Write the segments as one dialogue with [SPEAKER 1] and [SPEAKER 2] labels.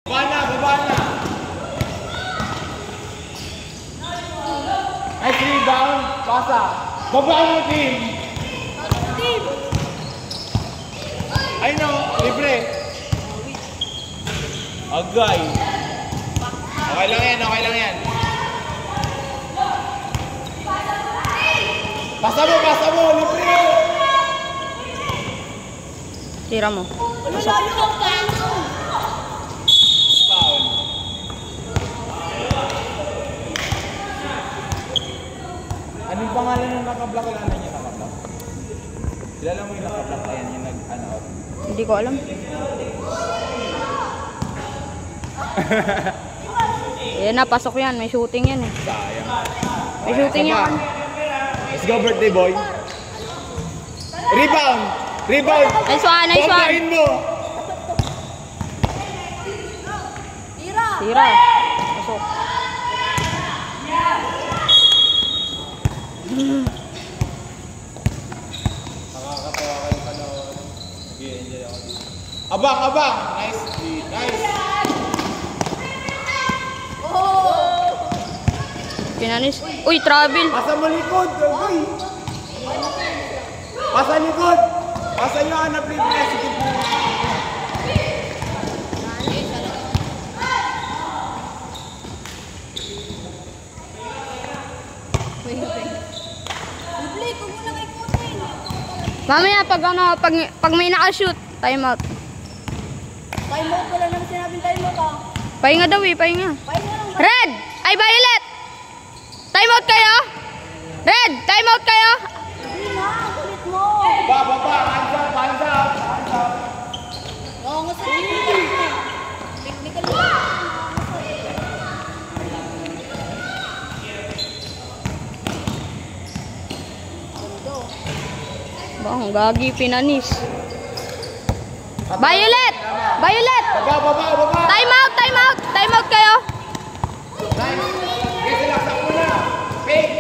[SPEAKER 1] Baba na, baba na. Nice rebound. Pasa. Baba mo, team. Ay no, libre. Agay. Okay lang yan, okay lang yan. Pasa mo, libre.
[SPEAKER 2] Tira mo.
[SPEAKER 1] Foul. Anong pangalan ng nakablock? Kilala niya nakablock? Kilala mo yung nakablock? Ayan, yung nag-out.
[SPEAKER 2] Hindi ko alam. Ayan na, pasok yan. May shooting yan eh.
[SPEAKER 1] Sayang.
[SPEAKER 2] May shooting yan.
[SPEAKER 1] Let's go, birthday boy. Rebound! Rebound!
[SPEAKER 2] Nice one, nice one.
[SPEAKER 1] Bombahin mo!
[SPEAKER 2] Tira. Pasok.
[SPEAKER 1] Nakakatawa kayo panood. Nag-i-enjoy ako dito. Abang, abang! Nice, nice.
[SPEAKER 2] Pinanis. Uy, travel.
[SPEAKER 1] Pasa mo likod, boy! Pasa likod! Pasa nyo, hanap libre. Sige po.
[SPEAKER 2] Mamaya pag ano, pag may naka-shoot, time out.
[SPEAKER 3] Time out, wala naman sinabing time out ah.
[SPEAKER 2] Pahinga daw eh, pahinga.
[SPEAKER 3] Pahinga lang.
[SPEAKER 2] Red! Ay, Violet! Time out kayo? Red! Time out kayo?
[SPEAKER 3] Hindi na, kulit mo.
[SPEAKER 1] Baba, hands up, hands up, hands up.
[SPEAKER 3] Oo nga sa technical lang.
[SPEAKER 2] Bang, gagi pinanis. Violet! Violet!
[SPEAKER 1] Baba, baba!
[SPEAKER 2] Time out! Time out! Time out kayo?
[SPEAKER 1] Nice! Kasi laksak mo na! Fake!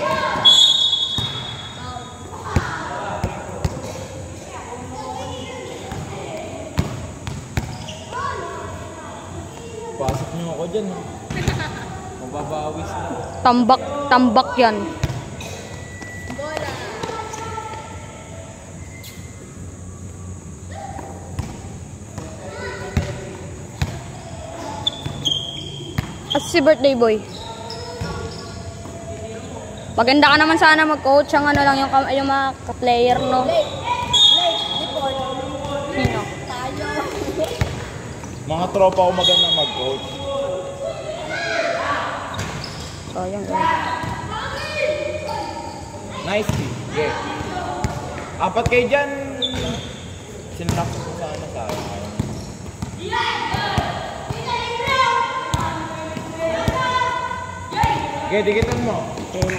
[SPEAKER 1] Pasok niyo ako dyan. Mababawis na.
[SPEAKER 2] Tambak yan. At si birthday boy. Maganda ka naman sana mag-coach. Ang ano lang yung mga ka-player, no?
[SPEAKER 3] Blake, report.
[SPEAKER 2] Sino?
[SPEAKER 3] Tayo.
[SPEAKER 1] Mga tropa ko maganda mag-coach.
[SPEAKER 2] Sayang eh.
[SPEAKER 1] Nice team. Yeah. Apat kayo dyan. Sinlock ko sana sa akin. Okay, dikitan mo.
[SPEAKER 2] Okay,